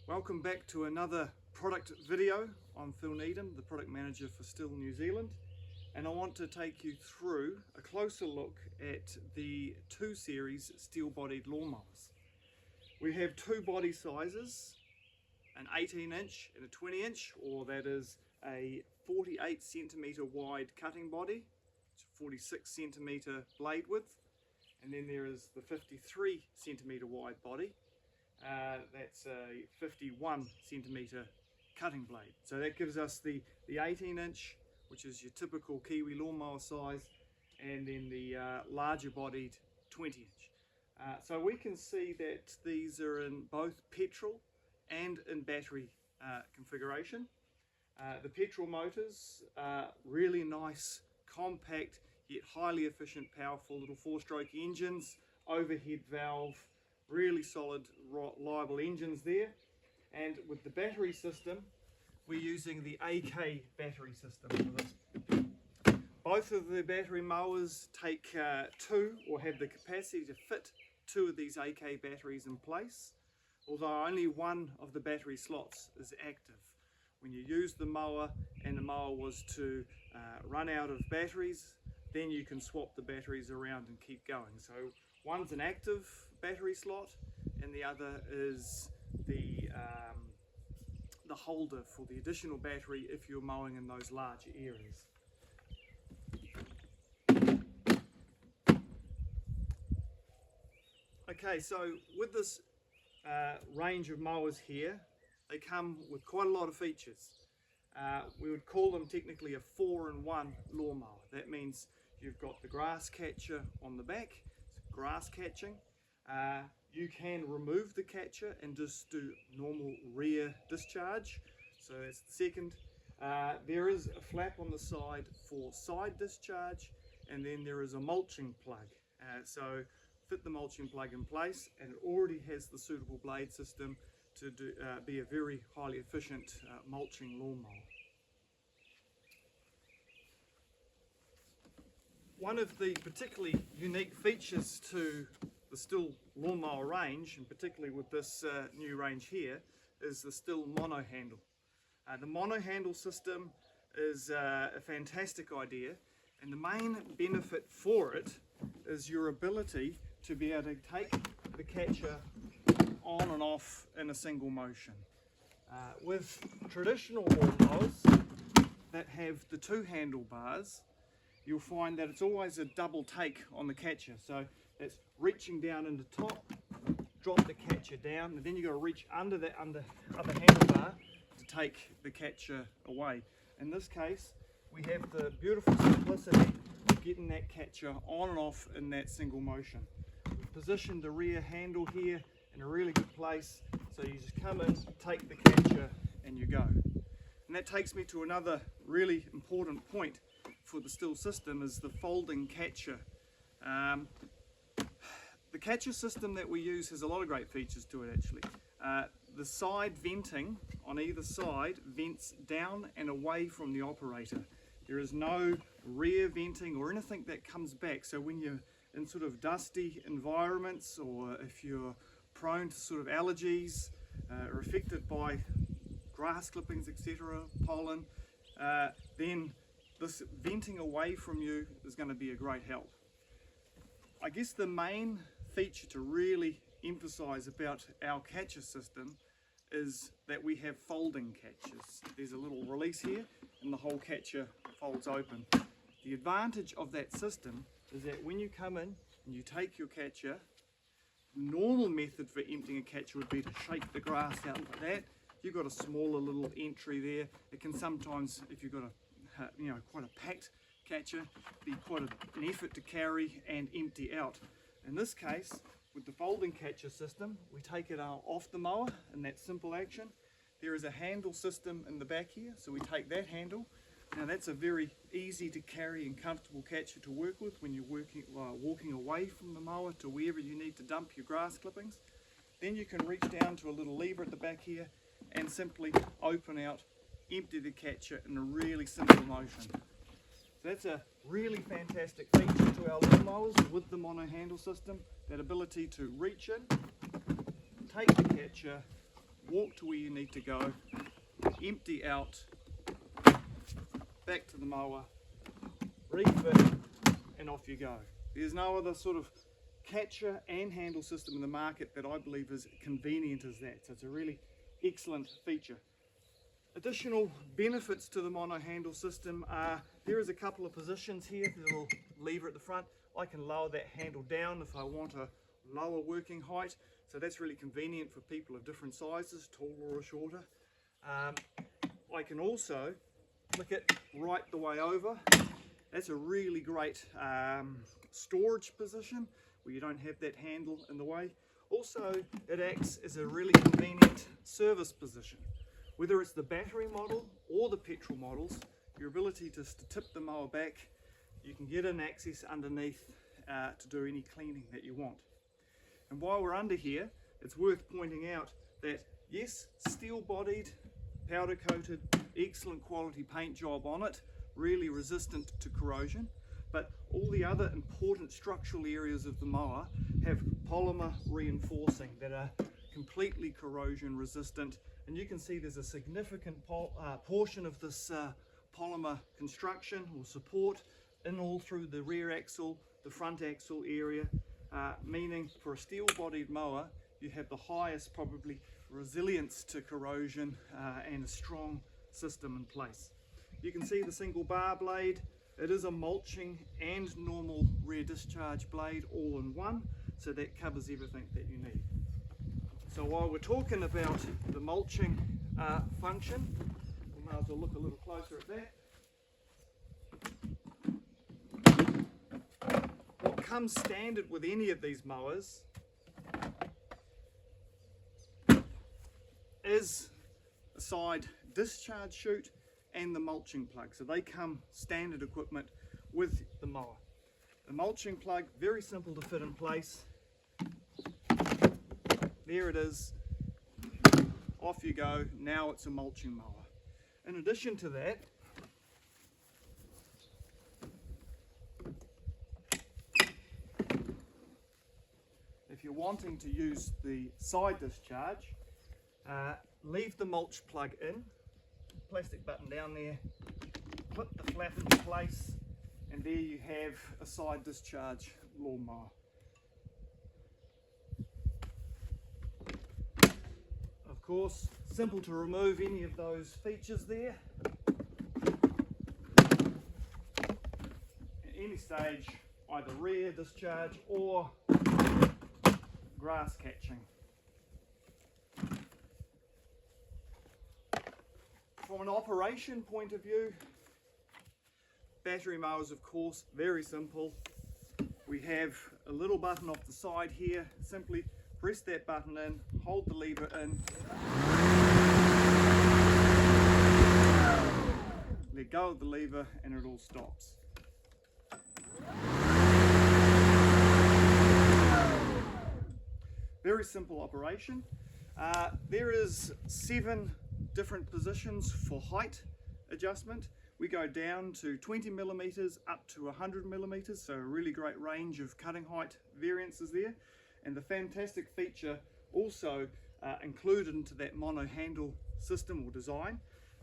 Welcome back to another product video. I'm Phil Needham, the product manager for STIHL New Zealand, and I want to take you through a closer look at the 2 series steel-bodied lawnmowers. We have 2 body sizes, an 18-inch and a 20-inch, or that is a 48 centimetre wide cutting body, 46 centimetre blade width, and then there is the 53 centimetre wide body. That's a 51 centimetre cutting blade. So that gives us the 18-inch, which is your typical Kiwi lawnmower size, and then the larger bodied 20-inch. So we can see that these are in both petrol and in battery configuration. The petrol motors are really nice, compact, yet highly efficient, powerful little 4-stroke engines, overhead valve, really solid, reliable engines there. And with the battery system, we're using the AK battery system for this. Both of the battery mowers take 2 or have the capacity to fit 2 of these AK batteries in place, although only one of the battery slots is active. When you use the mower and the mower was to run out of batteries, then you can swap the batteries around and keep going. So one's an active battery slot and the other is the holder for the additional battery if you're mowing in those larger areas. Okay, so with this range of mowers here, they come with quite a lot of features. We would call them technically a 4-in-1 lawnmower. That means you've got the grass catcher on the back, grass catching. You can remove the catcher and just do normal rear discharge. So that's the second. There is a flap on the side for side discharge, and then there is a mulching plug. So fit the mulching plug in place, and it already has the suitable blade system to be a very highly efficient mulching lawnmower. One of the particularly unique features to the STIHL lawnmower range, and particularly with this new range here, is the STIHL mono handle. The mono handle system is a fantastic idea, and the main benefit for it is your ability to be able to take the catcher on and off in a single motion. With traditional lawnmowers that have the 2 handlebars, you'll find that it's always a double take on the catcher. So it's reaching down in the top, drop the catcher down, and then you've got to reach under the other handlebar to take the catcher away. In this case, we have the beautiful simplicity of getting that catcher on and off in that single motion. We've positioned the rear handle here in a really good place, so you just come in, take the catcher, and you go. And that takes me to another really important point for the STIHL system, is the folding catcher. The catcher system that we use has a lot of great features to it actually. The side venting on either side vents down and away from the operator. There is no rear venting or anything that comes back, so when you're in sort of dusty environments, or if you're prone to sort of allergies or affected by grass clippings, etc., pollen, then this venting away from you is going to be a great help. I guess the main feature to really emphasize about our catcher system is that we have folding catchers. There's a little release here and the whole catcher folds open. The advantage of that system is that when you come in and you take your catcher, the normal method for emptying a catcher would be to shake the grass out like that. You've got a smaller little entry there. It can sometimes, if you've got quite a packed catcher, be quite an effort to carry and empty out. In this case, with the folding catcher system, we take it off the mower in that simple action. There is a handle system in the back here, so we take that handle. Now that's a very easy to carry and comfortable catcher to work with when you're walking away from the mower to wherever you need to dump your grass clippings. Then you can reach down to a little lever at the back here and simply open out, empty the catcher in a really simple motion. So that's a really fantastic feature to our lawnmowers with the mono handle system, that ability to reach in, take the catcher, walk to where you need to go, empty out, back to the mower, refit, and off you go. There's no other sort of catcher and handle system in the market that I believe is convenient as that. So it's a really excellent feature. Additional benefits to the mono handle system are there is a couple of positions here, the little lever at the front. I can lower that handle down if I want a lower working height, so that's really convenient for people of different sizes, taller or shorter. I can also flick it right the way over. That's a really great storage position where you don't have that handle in the way. Also, it acts as a really convenient service position. Whether it's the battery model or the petrol models, your ability to tip the mower back, you can get an access underneath to do any cleaning that you want. And while we're under here, it's worth pointing out that yes, steel bodied, powder coated, excellent quality paint job on it, really resistant to corrosion, but all the other important structural areas of the mower have polymer reinforcing that are completely corrosion resistant, and you can see there's a significant portion of this polymer construction or support in all through the rear axle, the front axle area, meaning for a steel bodied mower you have the highest probably resilience to corrosion and a strong system in place. You can see the single bar blade. It is a mulching and normal rear discharge blade all in one, so that covers everything that you need. So while we're talking about the mulching function, we might as well look a little closer at that. What comes standard with any of these mowers is a side discharge chute and the mulching plug. So they come standard equipment with the mower. The mulching plug, very simple to fit in place. There it is, off you go, now it's a mulching mower. In addition to that, if you're wanting to use the side discharge, leave the mulch plug in, plastic button down there, clip the flap into place, and there you have a side discharge lawnmower. Of course, simple to remove any of those features there. At any stage, either rear discharge or grass catching. From an operation point of view, battery mowers, of course, very simple. We have a little button off the side here. Simply press that button in, hold the lever in, let go of the lever, and it all stops. Very simple operation. There is 7 different positions for height adjustment. We go down to 20 millimeters up to 100 millimeters, so a really great range of cutting height variances there. And the fantastic feature also included into that mono handle system or design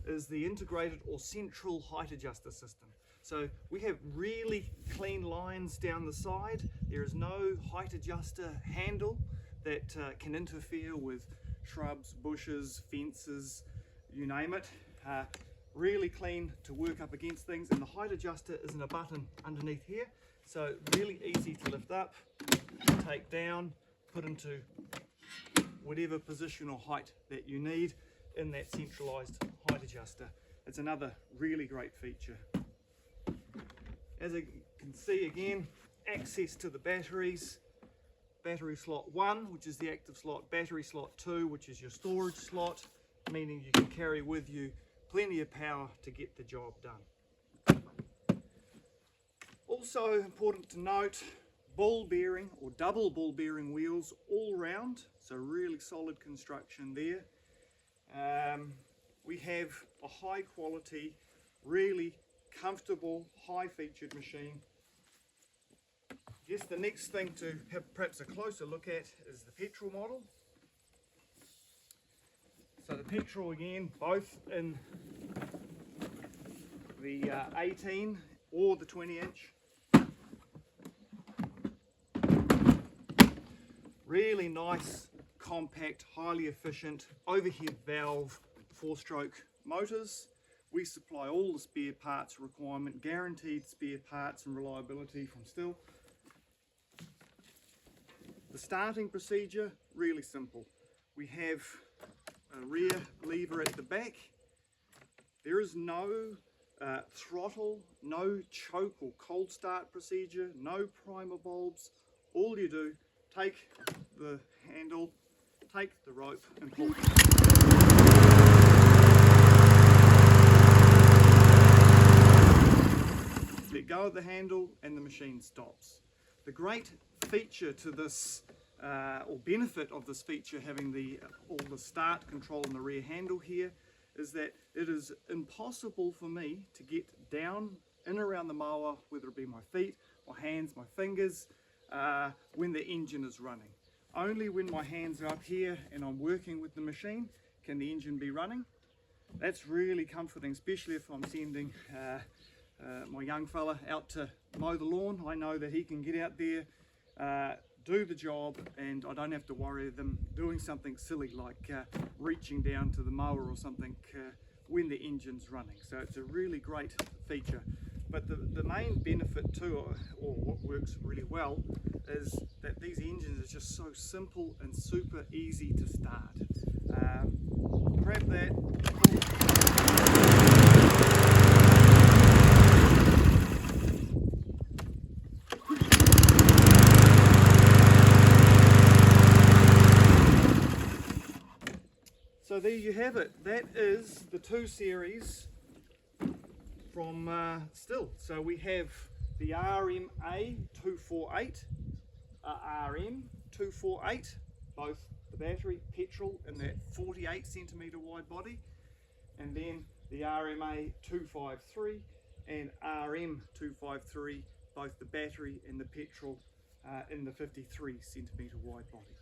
is the integrated or central height adjuster system. So we have really clean lines down the side. There is no height adjuster handle that can interfere with shrubs, bushes, fences, you name it. Really clean to work up against things, and the height adjuster is in a button underneath here, so really easy to lift up, take down, put into whatever position or height that you need in that centralized height adjuster. It's another really great feature. As you can see, again, access to the batteries. Battery slot 1, which is the active slot, battery slot 2, which is your storage slot, meaning you can carry with you plenty of power to get the job done. Also important to note, ball bearing or double ball bearing wheels all round, so really solid construction there. We have a high quality, really comfortable, high featured machine. Yes, the next thing to have perhaps a closer look at is the petrol model. So the Petrol again, both in the 18 or the 20-inch. Really nice, compact, highly efficient, overhead valve, 4-stroke motors. We supply all the spare parts requirement, guaranteed spare parts and reliability from STIHL. The starting procedure, really simple. We have a rear lever at the back. There is no throttle, no choke or cold start procedure, no primer bulbs. All you do, take the handle, take the rope and pull. Let go of the handle and the machine stops. The great feature to this, or benefit of this feature, having all the start control in the rear handle here, is that it is impossible for me to get down in around the mower, whether it be my feet, my hands, my fingers, when the engine is running. Only when my hands are up here and I'm working with the machine can the engine be running. That's really comforting, especially if I'm sending my young fella out to mow the lawn. I know that he can get out there, do the job, and I don't have to worry them doing something silly like reaching down to the mower or something when the engine's running. So it's a really great feature. But the main benefit too, or what works really well, is that these engines are just so simple and super easy to start. Grab that, so there you have it. That is the 2 series from STIHL. So we have the RMA 248, RM 248, both the battery, petrol, and that 48 centimetre wide body, and then the RMA 253 and RM 253, both the battery and the petrol in the 53 centimetre wide body.